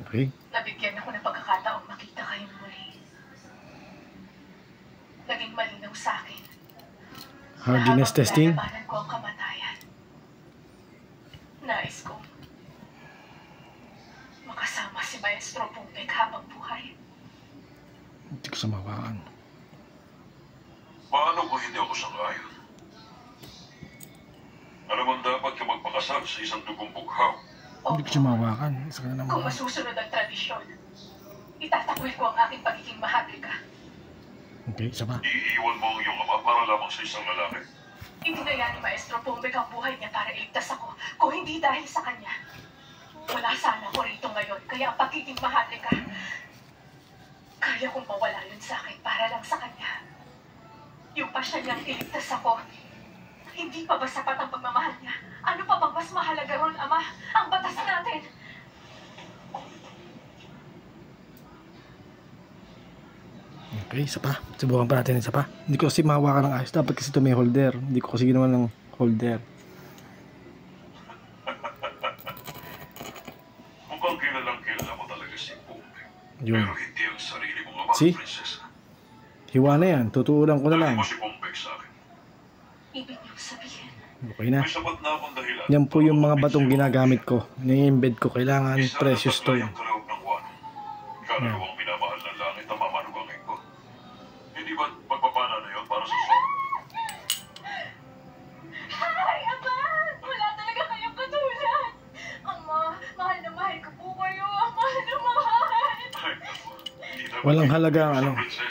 Okay. Nabigyan ako ng pagkakataong makita kayong muli. Naging malinaw sa akin. Hardiness testing. Labanan ko ang kamatayan. Nais kong makasama si Maestro Pumpek habang buhay. Hindi ko samawakan. Paano kung hindi ako sang-ayon? Alam mo, dapat ka magpakasal sa isang dugong bughaw. Hindi ko samawakan. Saka naman. Kung masusunod ang tradisyon, itatakwil ko ang aking pagiging maharlika. Okay, isa pa. Iiwan mo ang iyong ama para lamang sa isang lalaki. Itinaya ni Maestro Pumpek ang buhay niya para iligtas ako, kung hindi dahil sa kanya. Wala sana ako rito ngayon, kaya ang pagiging maharlika, kaya kong mawala yun sa akin para lang sa kanya. Yung pasya niyang iligtas ako, hindi pa ba sapat ang pagmamahal niya? Ano pa bang mas mahalaga ron, Ama? Ang batas natin! Okay, isa pa. Subukan pa natin isa pa. Hindi ko kasi mahawakan ng ayos. Dapat kasi ito may holder. Hindi ko kasi ginawa ng holder. Mukhang kilalang kilala mo talaga si Pumpek. Yun. Pero hindi ang sarili mong ama, See? prinsesa. Hiwa na yan. Tutuulan ko na lang. Dali mo si Pumpek sa akin. Ibig niyo sabihin, Okay na. May sapat na akong dahilan. Yan po yung mga batong ginagamit ko. Ni-embed ko. Kailangan precious stone. Yung kaloob ng buwan. Kaluluwang minamahal ng langit ang mamanubangin ko. Hindi ba magpapana na yun para sa sol? Ay, Ama! Wala talaga kayong katulad! Ama, mahal na mahal ko po kayo! Mahal na mahal! Ay, naku. Hindi na Walang halaga ang ano. Prinsesa.